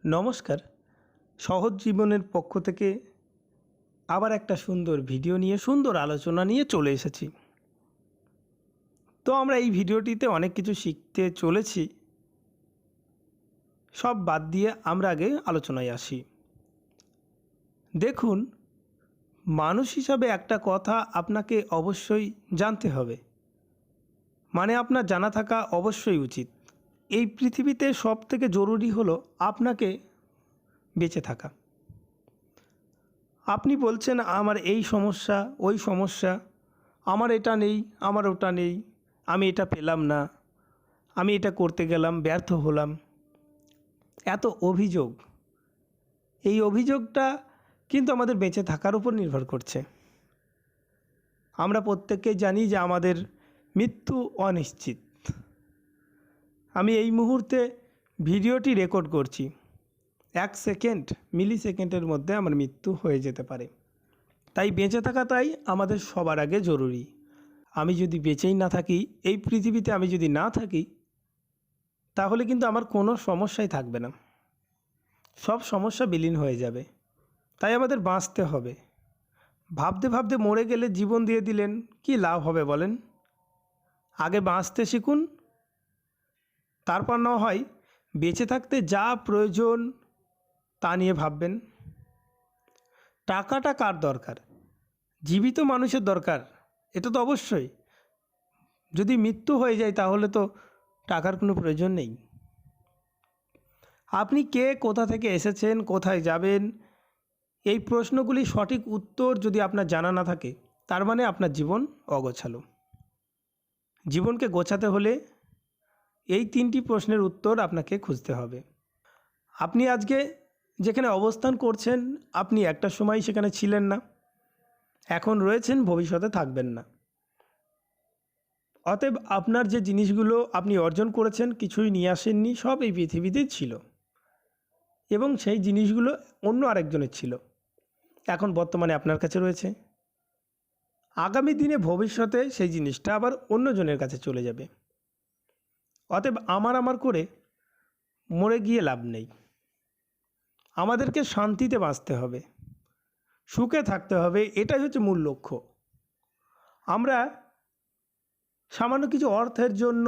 নমস্কার। সহজ জীবনের পক্ষ থেকে আবার একটা সুন্দর ভিডিও নিয়ে সুন্দর আলোচনা নিয়ে চলে এসেছি। তো আমরা এই ভিডিওটিতে অনেক কিছু শিখতে চলেছি। সব বাদ দিয়ে আমরা আগে আলোচনায় আসি। দেখুন, মানুষ হিসাবে একটা কথা আপনাকে অবশ্যই জানতে হবে, মানে আপনার জানা থাকা অবশ্যই উচিত। এই পৃথিবীতে সবথেকে জরুরি হলো আপনাকে বেঁচে থাকা। আপনি বলছেন আমার এই সমস্যা, ওই সমস্যা, আমার এটা নেই, আমার ওটা নেই, আমি এটা পেলাম না, আমি এটা করতে গেলাম ব্যর্থ হলাম। এত অভিযোগ, এই অভিযোগটা কিন্তু আমাদের বেঁচে থাকার উপর নির্ভর করছে। আমরা প্রত্যেকেই জানি যে আমাদের মৃত্যু অনিশ্চিত। আমি এই মুহূর্তে ভিডিওটি রেকর্ড করছি, 1 সেকেন্ড, মিলি সেকেন্ডের মধ্যে আমার মৃত্যু হয়ে যেতে পারে। তাই বেঁচে থাকাটাই আমাদের সবার আগে জরুরি। আমি যদি বেঁচেই না থাকি, এই পৃথিবীতে আমি যদি না থাকি, তাহলে কিন্তু আমার কোনো সমস্যাই থাকবে না, সব সমস্যা বিলীন হয়ে যাবে। তাই আমাদের বাঁচতে হবে। ভাবতে ভাবতে মরে গেলে জীবন দিয়ে দিলেন, কি লাভ হবে বলেন? আগে বাঁচতে শিখুন, তারপর না হয় বেঁচে থাকতে যা প্রয়োজন তা নিয়ে ভাববেন। টাকাটা কার দরকার? জীবিত মানুষের দরকার, এটা তো অবশ্যই। যদি মৃত্যু হয়ে যায় তাহলে তো টাকার কোনো প্রয়োজন নেই। আপনি কে, কোথা থেকে এসেছেন, কোথায় যাবেন, এই প্রশ্নগুলি সঠিক উত্তর যদি আপনার জানা না থাকে, তার মানে আপনার জীবন অগোছালো। জীবনকে গোছাতে হলে এই 3টি প্রশ্নের উত্তর আপনাকে খুঁজতে হবে। আপনি আজকে যেখানে অবস্থান করছেন, আপনি একটা সময় সেখানে ছিলেন না, এখন রয়েছেন, ভবিষ্যতে থাকবেন না। অতএব আপনার যে জিনিসগুলো আপনি অর্জন করেছেন, কিছুই নিয়ে আসেননি, সব এই পৃথিবীতেই ছিল এবং সেই জিনিসগুলো অন্য আরেকজনের ছিল, এখন বর্তমানে আপনার কাছে রয়েছে। আগামী দিনে ভবিষ্যতে সেই জিনিসটা আবার অন্যজনের কাছে চলে যাবে। অতএব আমার করে মরে গিয়ে লাভ নেই। আমাদেরকে শান্তিতে বাঁচতে হবে, সুখে থাকতে হবে, এটাই হচ্ছে মূল লক্ষ্য। আমরা সামান্য কিছু অর্থের জন্য,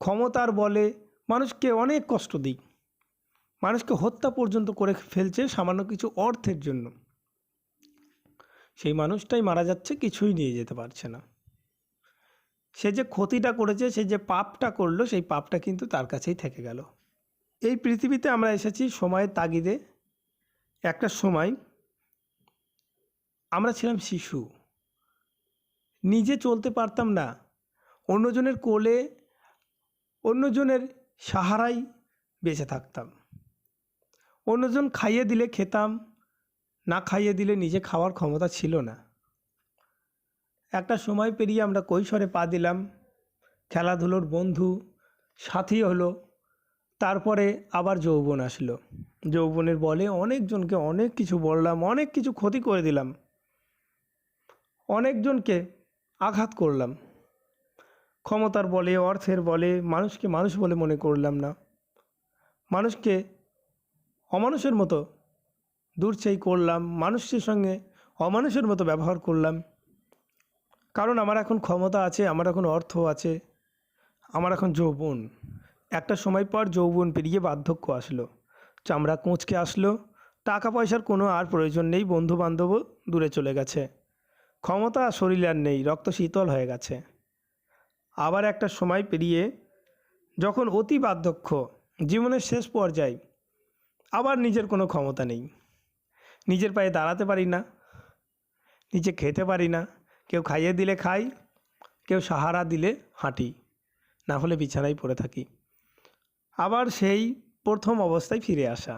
ক্ষমতার বলে মানুষকে অনেক কষ্ট দিই, মানুষকে হত্যা পর্যন্ত করে ফেলছে সামান্য কিছু অর্থের জন্য। সেই মানুষটাই মারা যাচ্ছে, কিছুই নিয়ে যেতে পারছে না। সে যে ক্ষতিটা করেছে, সে যে পাপটা করলো, সেই পাপটা কিন্তু তার কাছেই থেকে গেল। এই পৃথিবীতে আমরা এসেছি সময়ের তাগিদে। একটা সময় আমরা ছিলাম শিশু, নিজে চলতে পারতাম না, অন্যজনের কোলে, অন্যজনের সাহারায় বেঁচে থাকতাম। অন্যজন খাইয়ে দিলে খেতাম, না খাইয়ে দিলে নিজে খাওয়ার ক্ষমতা ছিল না। একটা সময় পেরিয়ে আমরা কৈশোরে পা দিলাম, খেলাধুলোর বন্ধু সাথী হলো, তারপরে আবার যৌবন আসলো। যৌবনের বলে অনেকজনকে অনেক কিছু বললাম, অনেক কিছু ক্ষতি করে দিলাম, অনেকজনকে আঘাত করলাম। ক্ষমতার বলে, অর্থের বলে মানুষকে মানুষ বলে মনে করলাম না, মানুষকে অমানুষের মতো দূরছেই করলাম, মানুষের সঙ্গে অমানুষের মতো ব্যবহার করলাম। কারণ আমার এখন ক্ষমতা আছে, আমার এখন অর্থ আছে, আমার এখন যৌবন। একটা সময় পর যৌবন পেরিয়ে বার্ধক্য আসলো, চামড়া কুঁচকে আসলো, টাকা পয়সার কোনো আর প্রয়োজন নেই, বন্ধু বান্ধবও দূরে চলে গেছে, ক্ষমতা শরীরে আর নেই, রক্ত শীতল হয়ে গেছে। আবার একটা সময় পেরিয়ে যখন অতি বার্ধক্য, জীবনের শেষ পর্যায়ে, আবার নিজের কোনো ক্ষমতা নেই, নিজের পায়ে দাঁড়াতে পারি না, নিজে খেতে পারি না, কেউ খাইয়ে দিলে খাই, কেউ সাহারা দিলে হাঁটি, না হলে বিছানায় পড়ে থাকি। আবার সেই প্রথম অবস্থায় ফিরে আসা,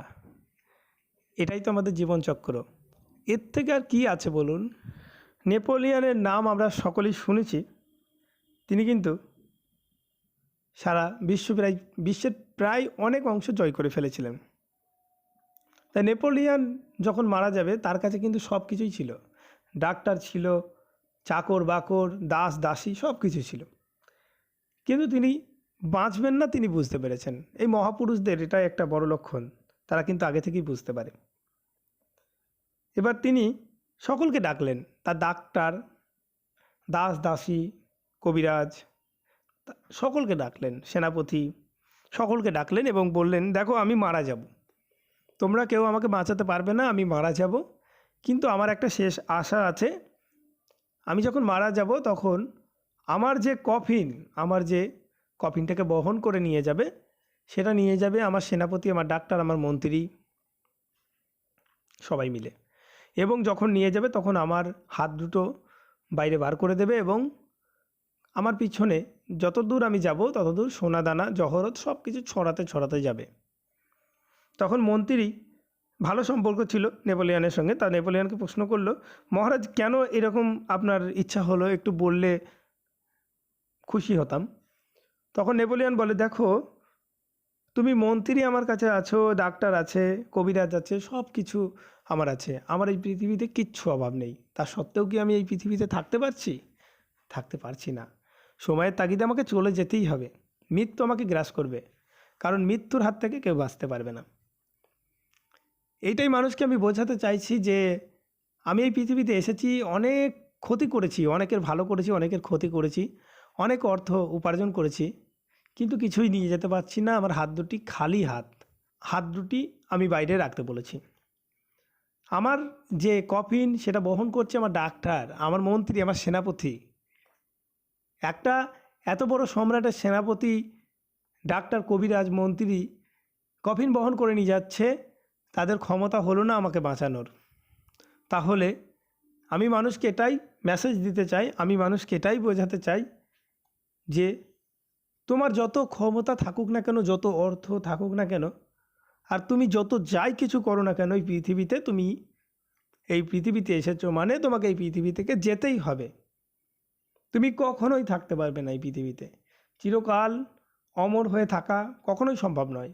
এটাই তো আমাদের জীবনচক্র। এর থেকে আর কি আছে বলুন? নেপোলিয়নের নাম আমরা সকলেই শুনেছি। তিনি কিন্তু সারা বিশ্বের প্রায় অনেক অংশ জয় করে ফেলেছিলেন। তাই নেপোলিয়ন যখন মারা যাবে, তার কাছে কিন্তু সব কিছুই ছিল, ডাক্তার ছিল, চাকর বাকর, দাস দাসী, সব কিছু ছিল, কিন্তু তিনি বাঁচবেন না তিনি বুঝতে পেরেছেন। এই মহাপুরুষদের এটাই একটা বড় লক্ষণ, তারা কিন্তু আগে থেকেই বুঝতে পারে। এবার তিনি সকলকে ডাকলেন, তার ডাক্তার, দাস দাসী, কবিরাজ, সকলকে ডাকলেন, সেনাপতি, সকলকে ডাকলেন এবং বললেন, দেখো আমি মারা যাব, তোমরা কেউ আমাকে বাঁচাতে পারবে না, আমি মারা যাব, কিন্তু আমার একটা শেষ আশা আছে। আমি যখন মারা যাব তখন আমার যে কফিনটাকে বহন করে নিয়ে যাবে, সেটা নিয়ে যাবে আমার সেনাপতি, আমার ডাক্তার, আমার মন্ত্রী, সবাই মিলে। এবং যখন নিয়ে যাবে তখন আমার হাত দুটো বাইরে বার করে দেবে এবং আমার পিছনে যত দূর আমি যাব ততদূর সোনা দানা জহরত সব কিছু ছড়াতে ছড়াতে যাবে। তখন মন্ত্রী, ভালো সম্পর্ক ছিল নেপোলিয়নের সঙ্গে, তা নেপোলিয়নকে প্রশ্ন করলো, মহারাজ কেন এরকম আপনার ইচ্ছা হলো, একটু বললে খুশি হতাম। তখন নেপোলিয়ন বলে, দেখো তুমি মন্ত্রী আমার কাছে আছো, ডাক্তার আছে, কবিরাজ আছে, সব কিছু আমার আছে, আমার এই পৃথিবীতে কিচ্ছু অভাব নেই, তা সত্ত্বেও কি আমি এই পৃথিবীতে থাকতে পারছি? থাকতে পারছি না। সময়ের তাগিদে আমাকে চলে যেতেই হবে, মৃত্যু আমাকে গ্রাস করবে, কারণ মৃত্যুর হাত থেকে কেউ বাঁচতে পারবে না। এইটাই মানুষকে আমি বোঝাতে চাইছি যে আমি এই পৃথিবীতে এসেছি, অনেক ক্ষতি করেছি, অনেকের ভালো করেছি, অনেকের ক্ষতি করেছি, অনেক অর্থ উপার্জন করেছি, কিন্তু কিছুই নিয়ে যেতে পারছি না। আমার হাত দুটি খালি হাত দুটি আমি বাইরে রাখতে বলেছি। আমার যে কফিন সেটা বহন করছে আমার ডাক্তার, আমার মন্ত্রী, আমার সেনাপতি। একটা এত বড় সম্রাটের সেনাপতি, ডাক্তার, কবিরাজ, মন্ত্রী কফিন বহন করে নিয়ে যাচ্ছে, তাদের ক্ষমতা হলো না আমাকে বাঁচানোর। তাহলে আমি মানুষকে এটাই মেসেজ দিতে চাই, আমি মানুষকে এটাই বোঝাতে চাই যে তোমার যত ক্ষমতা থাকুক না কেন, যত অর্থ থাকুক না কেন, আর তুমি যত যাই কিছু করো না কেন, তুমি এই পৃথিবীতে এসেছো মানে তোমাকে এই পৃথিবী থেকে যেতেই হবে। তুমি কখনোই থাকতে পারবে না এই পৃথিবীতে, চিরকাল অমর হয়ে থাকা কখনোই সম্ভব নয়।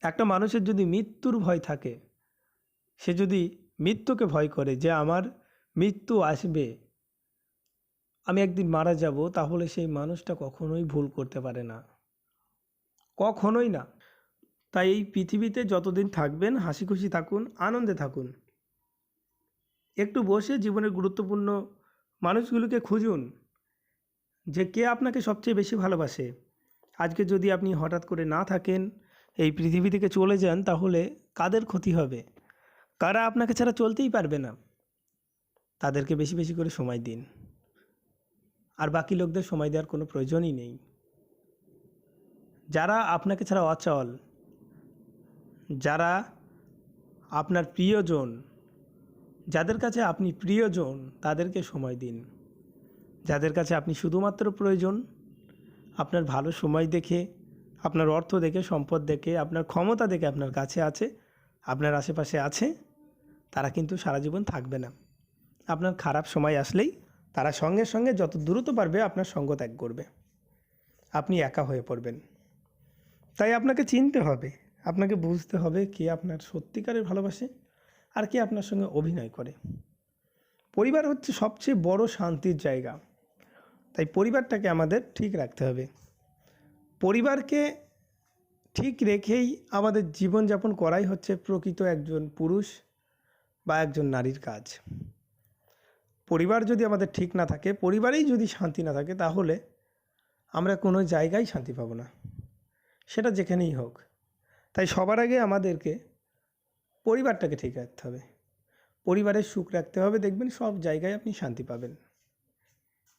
একটা মানুষের যদি মৃত্যুর ভয় থাকে, সে যদি মৃত্যুকে ভয় করে যে আমার মৃত্যু আসবে, আমি একদিন মারা যাব, তাহলে সেই মানুষটা কখনোই ভুল করতে পারে না, কখনোই না। তাই এই পৃথিবীতে যতদিন থাকবেন হাসি খুশি থাকুন, আনন্দে থাকুন। একটু বসে জীবনের গুরুত্বপূর্ণ মানুষগুলোকে খুঁজুন যে কে আপনাকে সবচেয়ে বেশি ভালোবাসে। আজকে যদি আপনি হঠাৎ করে না থাকেন, এই পৃথিবী থেকে চলে যান, তাহলে কাদের ক্ষতি হবে? কারা আপনাকে ছাড়া চলতেই পারবে না? তাদেরকে বেশি বেশি করে সময় দিন, আর বাকি লোকদের সময় দেওয়ার কোনো প্রয়োজনই নেই। যারা আপনাকে ছাড়া অচল, যারা আপনার প্রিয়জন, যাদের কাছে আপনি প্রিয়জন, তাদেরকে সময় দিন। যাদের কাছে আপনি শুধুমাত্র প্রয়োজন, আপনার ভালো সময় দেখে, আপনার অর্থ দেখে, সম্পদ দেখে, আপনার ক্ষমতা দেখে আপনার কাছে আছে, আপনার আশেপাশে আছে, তারা কিন্তু সারা জীবন থাকবে না। আপনার খারাপ সময় আসলেই তারা সঙ্গে সঙ্গে যত দ্রুত পারবে আপনার সঙ্গ ত্যাগ করবে, আপনি একা হয়ে পড়বেন। তাই আপনাকে চিনতে হবে, আপনাকে বুঝতে হবে কে আপনার সত্যিকারের ভালোবাসে আর কে আপনার সঙ্গে অভিনয় করে। পরিবার হচ্ছে সবচেয়ে বড় শান্তির জায়গা, তাই পরিবারটাকে আমাদের ঠিক রাখতে হবে। পরিবারকে ঠিক রেখেই আমাদের জীবনযাপন করাই হচ্ছে প্রকৃত একজন পুরুষ বা একজন নারীর কাজ। পরিবার যদি আমাদের ঠিক না থাকে, পরিবারেই যদি শান্তি না থাকে, তাহলে আমরা কোনো জায়গায় শান্তি পাব না, সেটা যেখানেই হোক। তাই সবার আগে আমাদেরকে পরিবারটাকে ঠিক রাখতে হবে, পরিবারের সুখ রাখতে হবে, দেখবেন সব জায়গায় আপনি শান্তি পাবেন।